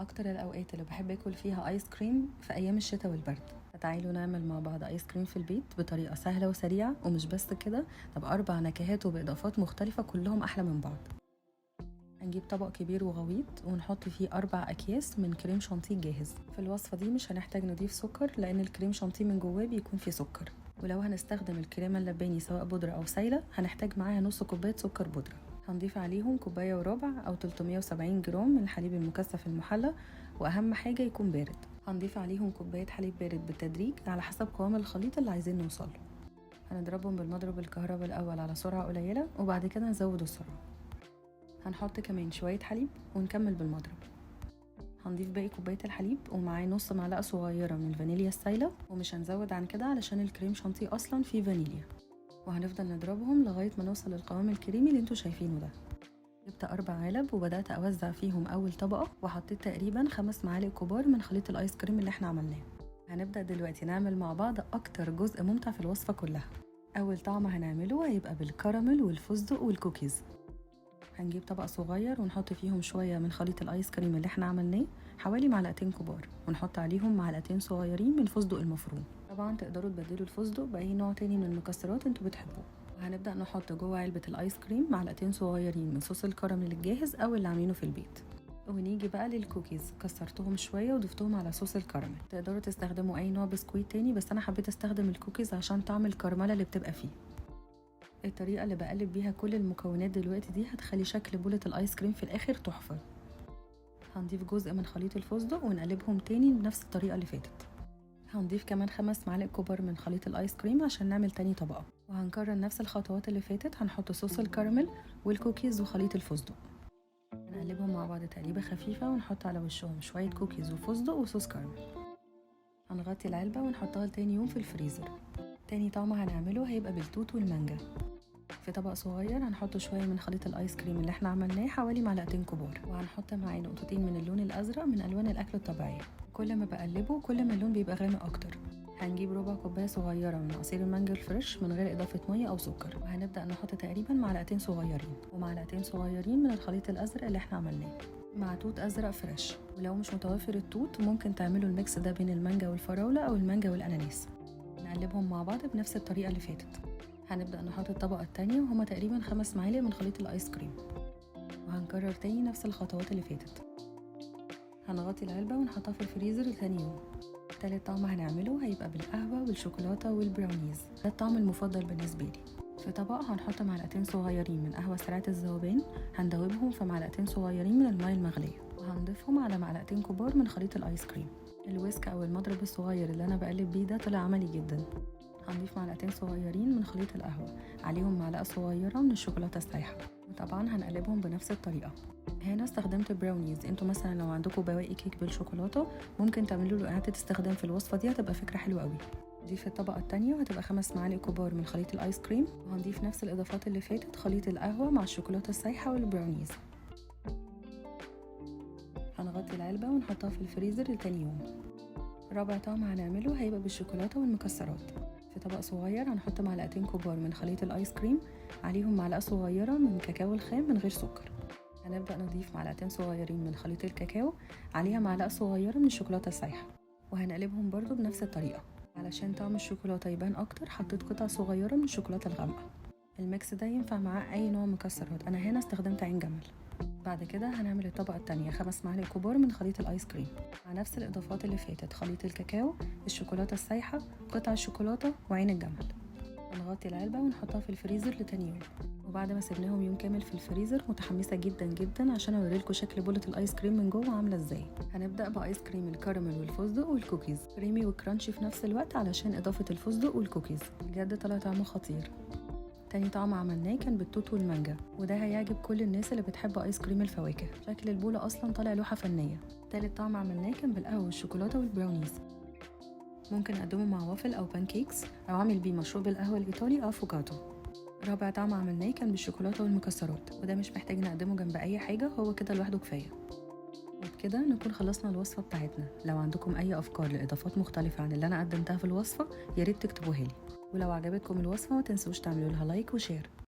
اكتر الاوقات اللي بحب اكل فيها ايس كريم في ايام الشتاء والبرد. فتعالوا نعمل مع بعض ايس كريم في البيت بطريقه سهله وسريعه، ومش بس كده، طب 4 نكهات وباضافات مختلفه كلهم احلى من بعض. هنجيب طبق كبير وغويط ونحط فيه 4 اكياس من كريم شانتيه جاهز. في الوصفه دي مش هنحتاج نضيف سكر لان الكريم شانتيه من جواه بيكون فيه سكر، ولو هنستخدم الكريمه اللباني سواء بودره او سايله هنحتاج معاها نص كوبايه سكر بودره. هنضيف عليهم 1.25 كوباية او 370 جرام من الحليب المكثف المحلى، واهم حاجه يكون بارد. هنضيف عليهم كوبايه حليب بارد بالتدريج على حسب قوام الخليط اللي عايزين نوصله. هنضربهم بالمضرب الكهرباء الاول على سرعه قليله وبعد كده نزود السرعه. هنحط كمان شويه حليب ونكمل بالمضرب. هنضيف باقي كوبايه الحليب ومعاه نص معلقه صغيره من الفانيليا السايله، ومش هنزود عن كده علشان الكريم شانتيه اصلا فيه فانيليا. وهنفضل نضربهم لغايه ما نوصل للقوام الكريمي اللي انتوا شايفينه ده. جبت 4 علب وبدات اوزع فيهم اول طبقه، وحطيت تقريبا 5 معالق كبار من خليط الايس كريم اللي احنا عملناه. هنبدا دلوقتي نعمل مع بعض اكتر جزء ممتع في الوصفه كلها. اول طعم هنعمله هيبقى بالكراميل والفستق والكوكيز. هنجيب طبق صغير ونحط فيهم شويه من خليط الايس كريم اللي احنا عملناه، حوالي 2 معلقة كبار، ونحط عليهم 2 معلقة صغيرين من الفستق المفروم. طبعا تقدروا تبدلوا الفستق باي نوع تاني من المكسرات انتوا بتحبوه. وهنبدا نحط جوه علبه الايس كريم 2 معلقة صغيرين من صوص الكراميل الجاهز او اللي عاملينه في البيت. ونيجي بقى للكوكيز، كسرتهم شويه وضفتهم على صوص الكراميل. تقدروا تستخدموا اي نوع بسكويت تاني، بس انا حبيت استخدم الكوكيز عشان طعم الكراميل اللي بتبقى فيه. الطريقه اللي بقلب بيها كل المكونات دلوقتي دي هتخلي شكل بولة الايس كريم في الاخر تحفه. هنضيف جزء من خليط الفستق ونقلبهم تاني بنفس الطريقه اللي فاتت. هنضيف كمان 5 معالق كبار من خليط الايس كريم عشان نعمل تاني طبقه، وهنكرر نفس الخطوات اللي فاتت. هنحط صوص الكراميل والكوكيز وخليط الفستق، هنقلبهم مع بعض تقليبه خفيفه ونحط على وشهم شويه كوكيز وفستق وصوص كراميل. هنغطي العلبه ونحطها لتاني يوم في الفريزر. تاني طعم هنعمله هيبقى بالتوت والمانجا. في طبق صغير هنحط شويه من خليط الايس كريم اللي احنا عملناه، حوالي 2 معلقة كبار، وهنحط معاه نقطتين من اللون الازرق من الوان الاكل الطبيعيه. كل ما بقلبه كل ما اللون بيبقى غامق اكتر. هنجيب ربع كوبايه صغيره من عصير المانجا الفريش من غير اضافه ميه او سكر، وهنبدا نحط تقريبا 2 معلقة صغيرين ومعلقتين صغيرين من الخليط الازرق اللي احنا عملناه مع توت ازرق فريش. ولو مش متوفر التوت ممكن تعملوا الميكس ده بين المانجا والفراوله او المانجا والاناناس. نقلبهم مع بعض بنفس الطريقه اللي فاتت. هنبدأ نحط الطبقة التانية وهما تقريبا 5 معالق من خليط الايس كريم، وهنكرر تاني نفس الخطوات اللي فاتت. هنغطي العلبة ونحطها في الفريزر لتاني يوم. تالت طعم هنعمله هيبقى بالقهوة والشوكولاتة والبراونيز، ده الطعم المفضل بالنسبة لي. في طبق هنحط 2 معلقة صغيرين من قهوة سريعة الذوبان، هندوبهم في 2 معلقة صغيرين من الماء المغلية، وهنضيفهم على 2 معلقة كبار من خليط الايس كريم. الويسك او المضرب الصغير اللي انا بقلب بيه ده طلع عملي جدا. هنضيف 2 معلقة صغيرين من خليط القهوة، عليهم 1 معلقة صغيرة من الشوكولاتة السايحة، وطبعا هنقلبهم بنفس الطريقة. هنا استخدمت براونيز، انتوا مثلا لو عندكم بواقي كيك بالشوكولاتة ممكن تعملوا له اعادة استخدام في الوصفة دي، هتبقى فكرة حلوة قوي. نضيف الطبقة التانية وهتبقى 5 معالق كبار من خليط الايس كريم، وهنضيف نفس الاضافات اللي فاتت، خليط القهوة مع الشوكولاتة السايحة والبراونيز. هنغطي العلبة ونحطها في الفريزر لتاني يوم. رابع طعم هنعمله هيبقى بالشوكولاتة والمكسرات. في طبق صغير هنحط 2 معلقة كبار من خليط الايس كريم، عليهم 1 معلقة صغيرة من كاكاو الخام من غير سكر. هنبدأ نضيف 2 معلقة صغيرين من خليط الكاكاو، عليها 1 معلقة صغيرة من الشوكولاتة السايحة، وهنقلبهم برضو بنفس الطريقة. علشان طعم الشوكولاتة يبان اكتر حطيت قطع صغيرة من الشوكولاتة الغامقة. الميكس ده ينفع معاه اي نوع مكسرات، انا هنا استخدمت عين جمل. بعد كده هنعمل الطبقة التانية 5 معالق كبار من خليط الايس كريم مع نفس الاضافات اللي فاتت، خليط الكاكاو، الشوكولاتة السايحة، قطع الشوكولاتة وعين الجمل. هنغطي العلبة ونحطها في الفريزر لتاني يوم. وبعد ما سيبناهم يوم كامل في الفريزر متحمسة جدا جدا عشان اوريلكوا شكل بولة الايس كريم من جوه عاملة ازاي. هنبدأ بايس كريم الكراميل والفستق والكوكيز، كريمي وكرانشي في نفس الوقت علشان اضافة الفستق والكوكيز، بجد طلع طعمه خطير. تاني طعم عملناه كان بالتوت والمانجا، وده هيعجب كل الناس اللي بتحب ايس كريم الفواكه، شكل البولة اصلا طالع لوحة فنية. تالت طعم عملناه كان بالقهوة والشوكولاتة والبراونيز، ممكن اقدمه مع وافل او بانكيكس او اعمل بيه مشروب القهوة الايطالي او افوكاتو. رابع طعم عملناه كان بالشوكولاتة والمكسرات، وده مش محتاج نقدمه جنب اي حاجة، هو كده لوحده كفاية. وبكده نكون خلصنا الوصفة بتاعتنا. لو عندكم اي افكار لاضافات مختلفة عن اللي انا قدمتها في الوصفة ياريت تكتبوها لي، ولو عجبتكم الوصفة ما تنسوش تعملوا لها لايك وشير.